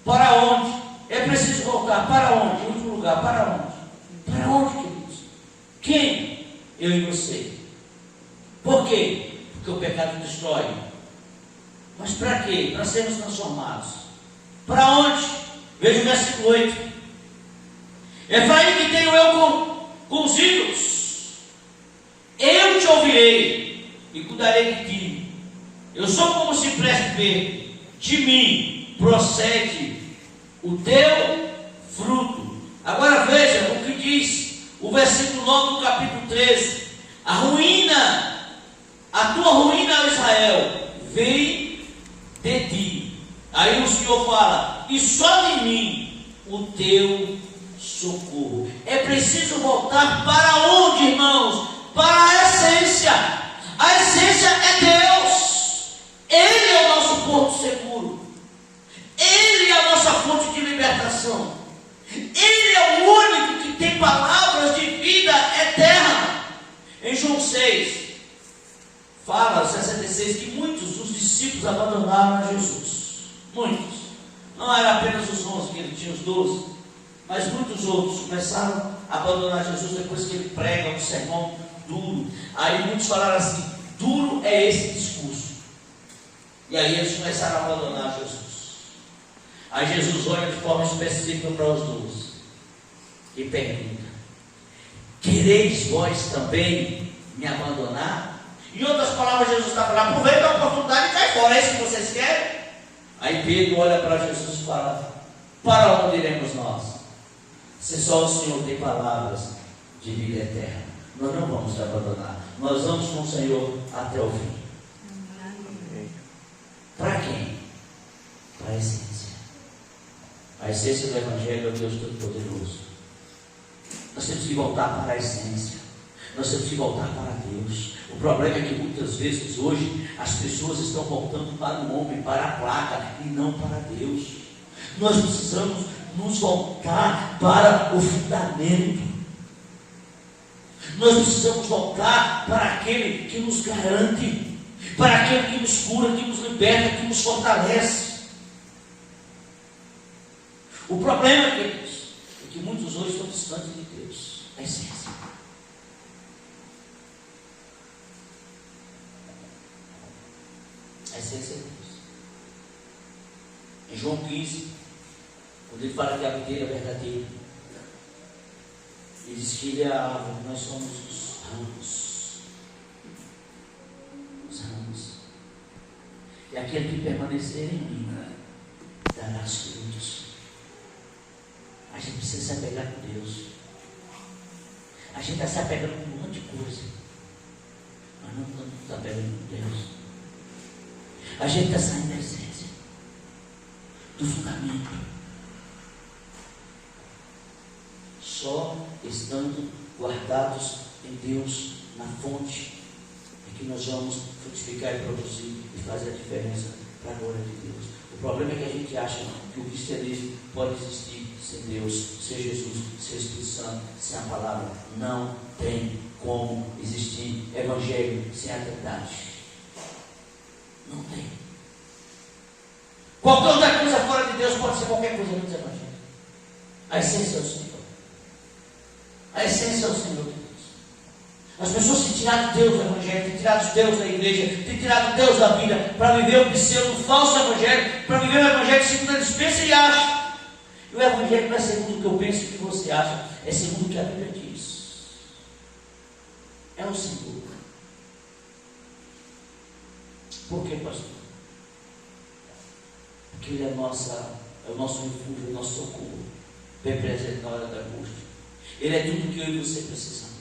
para onde? É preciso voltar. Para onde? Em último lugar, para onde? Para onde, queridos? Quem? Eu e você. Por quê? Porque o pecado destrói. Mas para quê? Para sermos transformados. Para onde? Veja o versículo 8. Efraim, que tenho eu com os ídolos, eu te ouvirei e cuidarei de ti. Eu sou como se preste ver, de mim procede o teu fruto. Agora veja o que diz o versículo 9 do capítulo 13. A tua ruína, Israel, vem de ti. Aí o Senhor fala: e só de mim o teu socorro. É preciso voltar para onde, irmãos? Para a essência. A essência é Deus. Ele é o nosso porto seguro. Ele é a nossa fonte de libertação. Ele é o único que tem palavras de vida eterna. Em João 6, fala, 66, que muitos dos discípulos abandonaram a Jesus. Muitos. Não era apenas os 11, que ele tinha os 12, mas muitos outros começaram a abandonar Jesus depois que ele prega um sermão duro. Aí muitos falaram assim: duro é esse discurso. E aí eles começaram a abandonar Jesus. Aí Jesus olha de forma específica para os 12 e pergunta: quereis vós também me abandonar? Em outras palavras, Jesus está falando: aproveita a oportunidade e cai fora. É isso que vocês querem? Aí Pedro olha para Jesus e fala: para onde iremos nós? Se só o Senhor tem palavras de vida eterna, nós não vamos te abandonar. Nós vamos com o Senhor até o fim. Para quem? Para a essência. A essência do Evangelho é o Deus Todo-Poderoso. Nós temos que voltar para a essência. Nós temos que voltar para Deus. O problema é que muitas vezes hoje as pessoas estão voltando para o homem, para a placa e não para Deus. Nós precisamos nos voltar para o fundamento. Nós precisamos voltar para aquele que nos garante, para aquele que nos cura, que nos liberta, que nos fortalece. O problema, queridos, é que muitos hoje estão distantes de Deus. A essência. A essência é Deus. Em João 15, quando ele fala que a videira é verdadeira, ele diz que ele é a árvore, nós somos os ramos. Os ramos. E aquele que permanecer em mim dará frutos. A gente precisa se apegar com Deus. A gente está se apegando com um monte de coisa, mas não estamos se apegando com Deus. A gente está saindo da essência, do fundamento. Só estando guardados em Deus, na fonte, é que nós vamos frutificar e produzir e fazer a diferença para a glória de Deus. O problema é que a gente acha que o cristianismo pode existir sem Deus, sem Jesus, sem o Espírito Santo, sem a palavra. Não tem como existir evangelho sem a verdade. Não tem. Qualquer outra coisa fora de Deus pode ser qualquer coisa menos evangelho. A essência é o Senhor. A essência é o Senhor de Deus. As pessoas têm tirado Deus do evangelho, têm tirado Deus da igreja, têm tirado Deus da vida para viver o pseudo, o falso evangelho, para viver o evangelho segundo eles pensam e acham. E o evangelho não é segundo o que eu penso e o que você acha, é segundo o que a Bíblia diz. É o Senhor. Por que, pastor? Porque Ele é o nosso refúgio, é o nosso socorro, bem presente na hora da angústia. Ele é tudo que eu e você precisamos.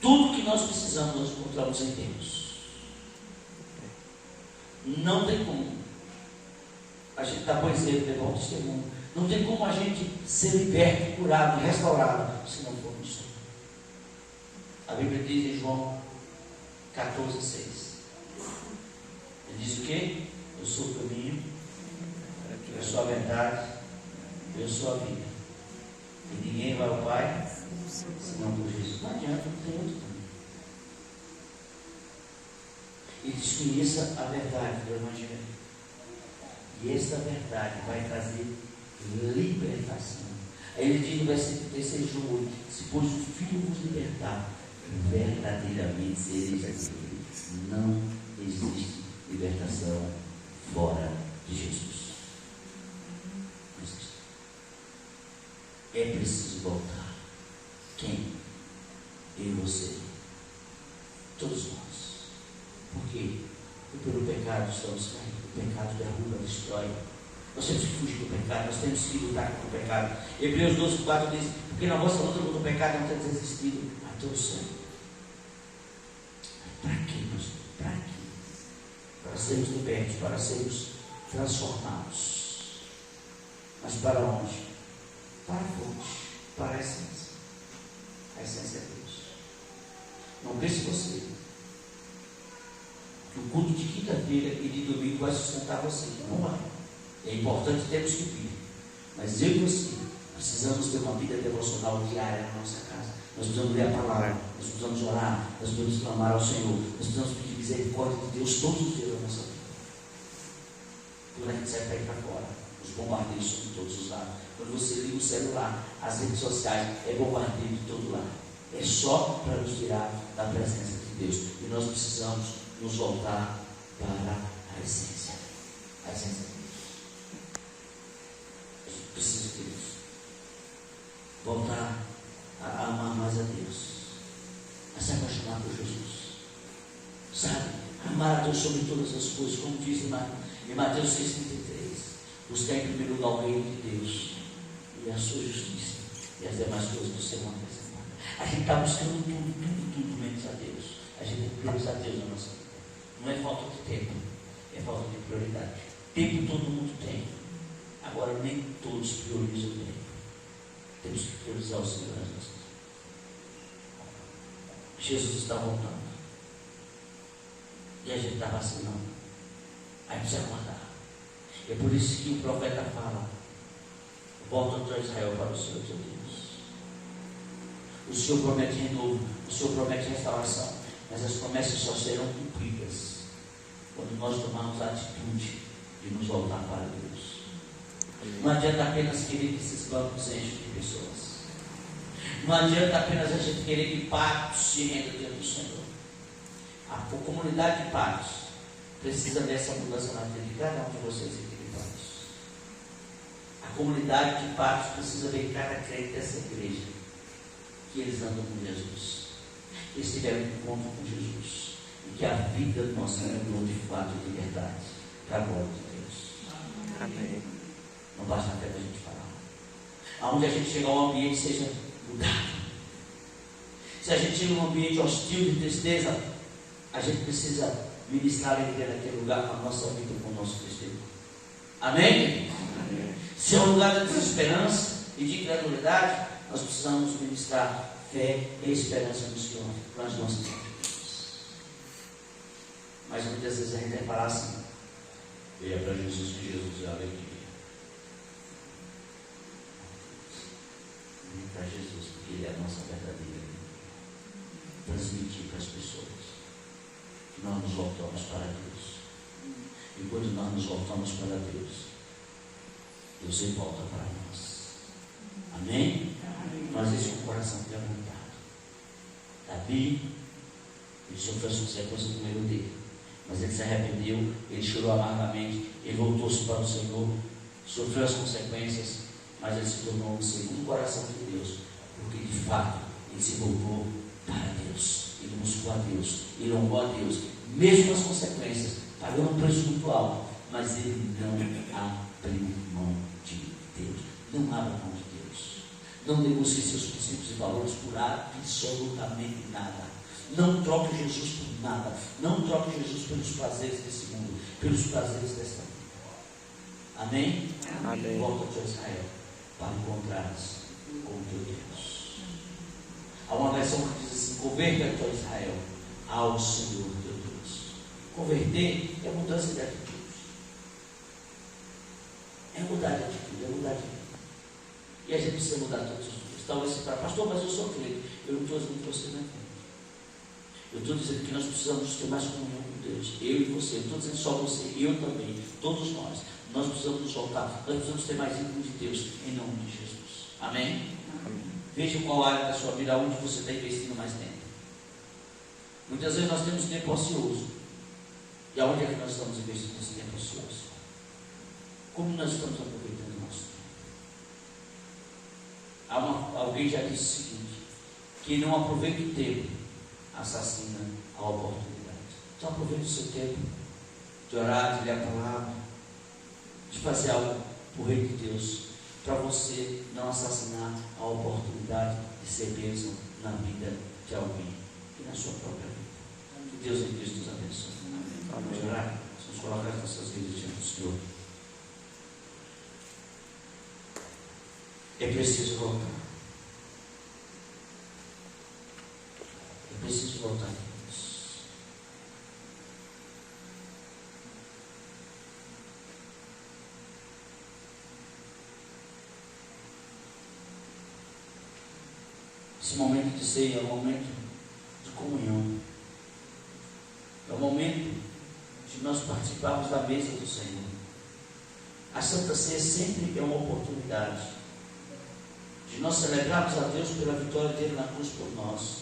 Tudo que nós precisamos, nós encontramos em Deus. Não tem como a gente dar bom exemplo, ter bom testemunho. Não tem como a gente ser liberto, curado, restaurado, se não for no Senhor. A Bíblia diz em João 14,6. Ele diz o quê? Eu sou o caminho, eu sou a verdade, eu sou a vida. E ninguém vai ao Pai senão por Jesus. Não adianta, não tem outro caminho. E desconheça a verdade do Evangelho. E essa verdade vai trazer libertação. Aí ele diz no versículo 3 de João 8: se pois o Filho vos libertar, verdadeiramente sereis livres. Não existe libertação fora de Jesus. Não existe. É preciso voltar. Quem? Eu e você. Todos nós. Por quê? Porque pelo pecado estamos caindo. O pecado derruba, destrói. Nós temos que fugir do pecado, nós temos que lutar contra o pecado. Hebreus 12,4 diz: porque na vossa luta contra o pecado não temos resistido a todo sangue. Para quê, pastor? Para quê? Para sermos libertos, para sermos transformados. Mas para onde? Para a fonte, para a essência. A essência é Deus. Não pense você que o culto de quinta-feira e de domingo vai sustentar você. Não vai. É importante termos que vir. Mas eu e você precisamos ter uma vida devocional diária na nossa casa. Nós precisamos ler a palavra, nós precisamos orar, nós precisamos clamar ao Senhor, nós precisamos pedir misericórdia de Deus todos os dias da nossa vida. Quando a gente sai para ir para fora, os bombardeios são de todos os lados. Quando você liga o celular, as redes sociais, é bombardeio de todo lado. É só para nos tirar da presença de Deus. E nós precisamos nos voltar para a essência. A essência de Deus. A gente precisa de Deus. Voltar a amar mais a Deus. A se apaixonar por Jesus. Sabe? Amar a Deus sobre todas as coisas. Como diz em Mateus 6,33. Buscar em primeiro lugar o reino de Deus e a sua justiça. E as demais coisas do Senhor acrescentar. A gente está buscando tudo menos a Deus. A gente menos a Deus na nossa vida. Não é falta de tempo, é falta de prioridade. Tempo todo mundo tem. Agora nem todos priorizam o tempo. Temos que priorizar o Senhor nas nossas vidas. Jesus está voltando. E a gente está vacilando. Aí precisa aguardar. É por isso que o profeta fala: volta para Israel, para o Senhor teu Deus. O Senhor promete renovo, o Senhor promete restauração, mas as promessas só serão cumpridas quando nós tomarmos a atitude de nos voltar para Deus. Não adianta apenas querer que esses bancos enchem de pessoas. Não adianta apenas a gente querer que pactos se rendam diante do Senhor. A comunidade de pactos precisa dessa mudança na vida de cada um de vocês aqui de pactos. A comunidade de pactos precisa ver cada crente dessa igreja que eles andam com Jesus, que eles tiveram um encontro com Jesus, e que a vida nossa mudou de fato de verdade. para a glória de Deus. Amém. Não basta até a gente falar. Aonde a gente chegar, o ambiente seja mudado. Se a gente chega num ambiente hostil de tristeza, a gente precisa ministrar alegria naquele lugar com a nossa vida, com o nosso testemunho. Amém? Amém. Se é um lugar de desesperança e de incredulidade, nós precisamos ministrar fé e esperança no Senhor com as nossas atitudes. Mas muitas vezes a gente vai falar assim: venha para Jesus, que Jesus é a alegria. Venha para Jesus, porque Ele é a nossa verdadeira alegria. Transmitir para as pessoas que nós nos voltamos para Deus. E quando nós nos voltamos para Deus, Deus volta para nós. Amém? Nós isso com o coração quebrantado. Davi, ele sofreu as consequências do erro dele, mas ele se arrependeu, ele chorou amargamente, ele voltou-se para o Senhor, sofreu as consequências, mas ele se tornou um segundo coração de Deus, porque de fato ele se voltou para Deus, ele buscou a Deus, ele honrou a Deus, mesmo as consequências, pagando um preço muito alto, mas ele não abriu mão de Deus. Não abra mão de Deus. Não negocie seus princípios e valores por absolutamente nada. Não troque Jesus por nada. Não troque Jesus pelos prazeres desse mundo, pelos prazeres desta vida. Amém? Amém. Volta a Israel para encontrares com o teu Deus. Há uma versão que diz assim: converta-te, ó Israel, ao Senhor teu Deus. Converter é mudança de atitude. É mudar de atitude, é mudar de vida. E a gente precisa mudar todos os dias. Talvez você fale: pastor, mas eu sou crente. Eu não estou dizendo que você não é crente. Eu estou dizendo que nós precisamos ter mais comunhão com Deus. Eu e você. Eu estou dizendo só você, eu também, todos nós. Nós precisamos nos voltar. Nós precisamos ter mais íntimo de Deus, em nome de Jesus. Amém? Amém. Veja qual área da sua vida onde você está investindo mais tempo. Muitas vezes nós temos tempo ocioso. E aonde é que nós estamos investindo esse tempo ocioso? Como nós estamos aproveitando o nosso tempo? Alguém já disse o seguinte: quem não aproveita o tempo assassina a oportunidade. Então aproveite o seu tempo de orar, de ler a palavra, de fazer algo por reino de Deus, para você não assassinar a oportunidade de ser bênção na vida de alguém e na sua própria vida. Que Deus em Cristo nos abençoe. Vamos orar? Vamos colocar as nossas vidas diante do Senhor. É preciso voltar. É preciso voltar a Deus. Esse momento de ceia é um momento de comunhão. É um momento de nós participarmos da mesa do Senhor. A Santa Ceia sempre é uma oportunidade de nós celebrarmos a Deus pela vitória dele na cruz por nós,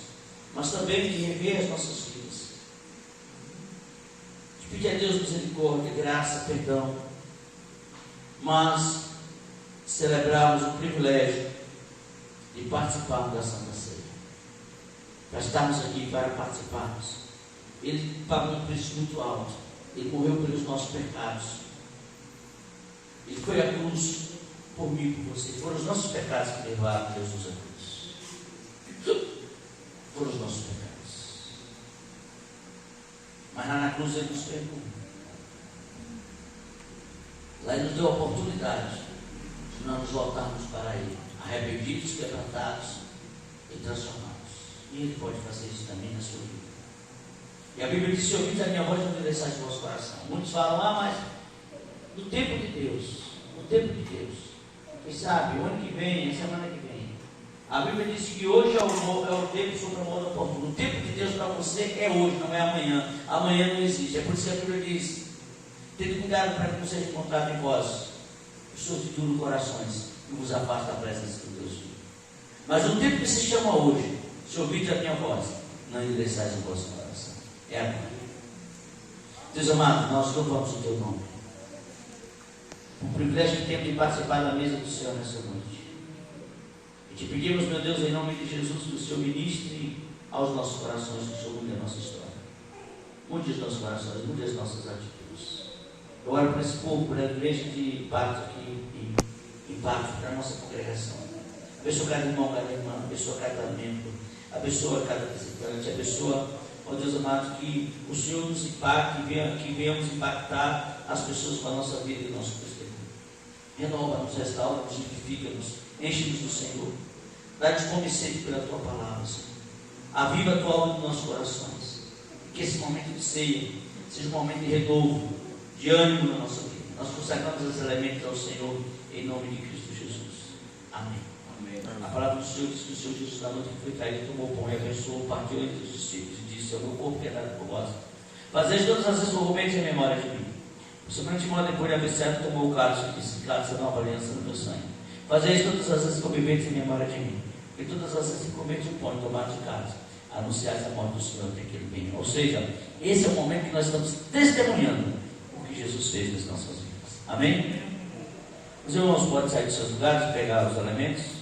mas também de rever as nossas vidas, de pedir a Deus misericórdia, graça, perdão, mas celebrarmos o privilégio de participarmos da Santa Ceia, para estarmos aqui, para participarmos. Ele pagou um preço muito alto, ele morreu pelos nossos pecados, ele foi à cruz por mim e por você. Foram os nossos pecados que levaram Jesus à cruz. Foram os nossos pecados. Mas lá na cruz ele nos perdoou. Lá ele nos deu a oportunidade de nós nos voltarmos para ele, arrependidos, quebrantados e transformados. E ele pode fazer isso também na sua vida. E a Bíblia diz: se ouvir a minha voz, não endureçais o vosso coração. Muitos falam: mas no tempo de Deus, no tempo de Deus. Quem sabe, o ano que vem, a semana que vem. A Bíblia diz que hoje é o tempo sobre a moda oportuna. O tempo de Deus para você é hoje, não é amanhã. Amanhã não existe. É por isso que a Bíblia diz: tende cuidado para que não seja encontrado em vós os seus de duros corações e vos afaste da presença do Deus vivo. Mas o tempo que se chama hoje, se ouvir a minha voz, não endureçais o vosso coração. É agora. Deus amado, nós louvamos o teu nome. O privilégio que temos de participar da mesa do Senhor nessa noite. E te pedimos, meu Deus, em nome de Jesus, que o Senhor ministre aos nossos corações, que o Senhor mude a nossa história. Mude os nossos corações, mude as nossas atitudes. Eu oro para esse povo, por a igreja de Patos aqui, em Patos, para a nossa congregação. Abençoa cada irmão, cada irmã, abençoa cada membro, abençoa cada visitante, abençoa, ó Deus amado, que o Senhor nos impacte, que venhamos impactar as pessoas com a nossa vida e o nosso testemunho. Renova-nos, restaura-nos, vivifica-nos, enche-nos do Senhor. Dá-te fome sempre pela tua palavra, Senhor. Aviva a tua obra nos nossos corações. Que esse momento de ceia seja um momento de renovo, de ânimo na nossa vida. Nós consagramos os elementos ao Senhor em nome de Cristo Jesus. Amém. Amém. A palavra do Senhor diz que o Senhor Jesus, na noite que foi traído, tomou o pão e abençoou, partiu entre os discípulos e disse: é o meu corpo que é dado por vós. Fazeis todas as vezes movimentos em memória de mim. O semelhante modo, depois de haver ceado, tomou o cálice e disse: cálice é a nova aliança no meu sangue. Fazeis todas as vezes movimentos em memória de mim. E todas as vezes que comedes o pão e tomares o cálice, anunciais a morte do Senhor até que ele venha. Ou seja, esse é o momento que nós estamos testemunhando o que Jesus fez nas nossas vidas. Amém? Os irmãos podem sair dos seus lugares e pegar os elementos.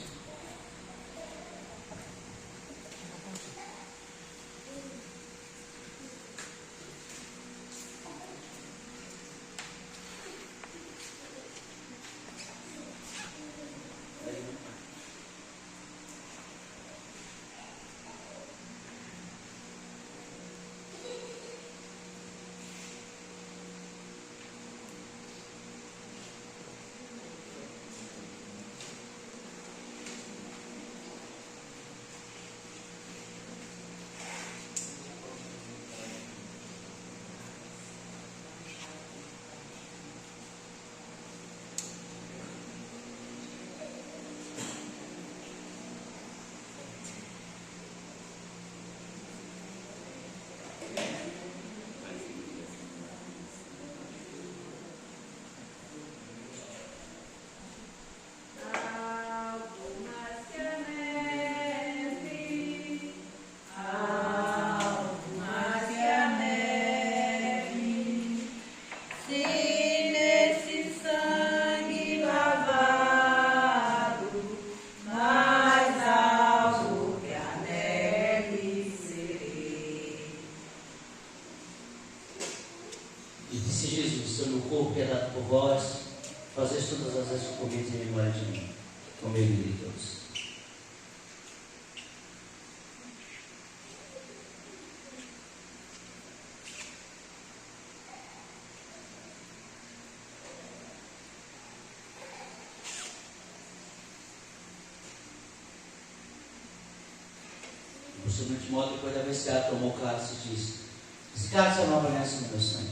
Por semelhante modo, depois de haver ceado, tomou o cálice e disse: esse cálice é a nova aliança no meu sangue.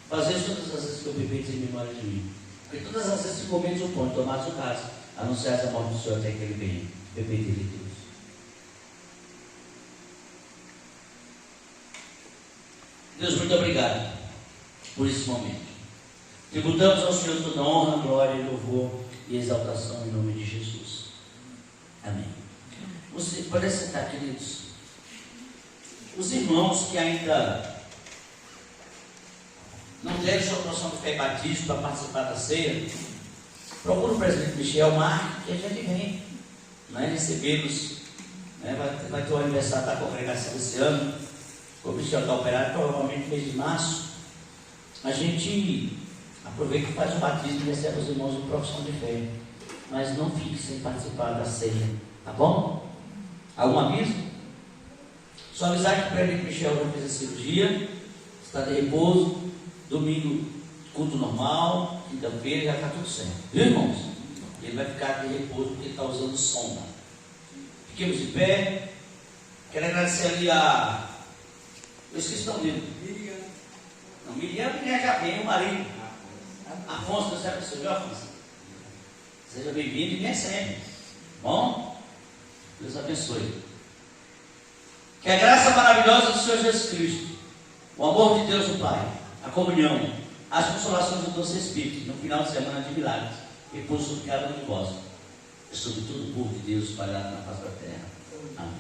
Fazeis todas as vezes que eu bebeis em memória de mim. Porque todas as vezes que comedes o pão e tomares o cálice, anunciais a morte do Senhor até que ele venha. Bebei dele, Deus. Deus, muito obrigado por esse momento. Tributamos ao Senhor toda honra, glória, louvor e exaltação em nome de Jesus. Amém. Você pode sentar, queridos. Os irmãos que ainda não deram sua profissão de fé e batismo para participar da ceia, procura o presidente Michel, marque que a gente vem, né, recebê-los. Né, vai ter o aniversário da congregação esse ano. O Michel está operado provavelmente no mês de março. A gente aproveita e faz o batismo e recebe os irmãos de profissão de fé. Mas não fique sem participar da ceia, tá bom? Algum aviso? Só avisar que o presidente Michel já fez a cirurgia, está de repouso, domingo culto normal, quinta-feira já está tudo certo. Viu, irmãos? Ele vai ficar de repouso porque ele está usando sonda. Fiquemos de pé. Quero agradecer ali a... Eu esqueci o nome dele. Não, Miriam já vem, o marido. Afonso, Deus abençoe, viu, Afonso? Seja bem-vindo e venha sempre. Bom? Deus abençoe. Que a graça maravilhosa do Senhor Jesus Cristo, o amor de Deus o Pai, a comunhão, as consolações do doce Espírito, no final de semana de milagres, repouso sobre cada um de vós, e sobre todo o povo de Deus espalhado na face da terra. Amém.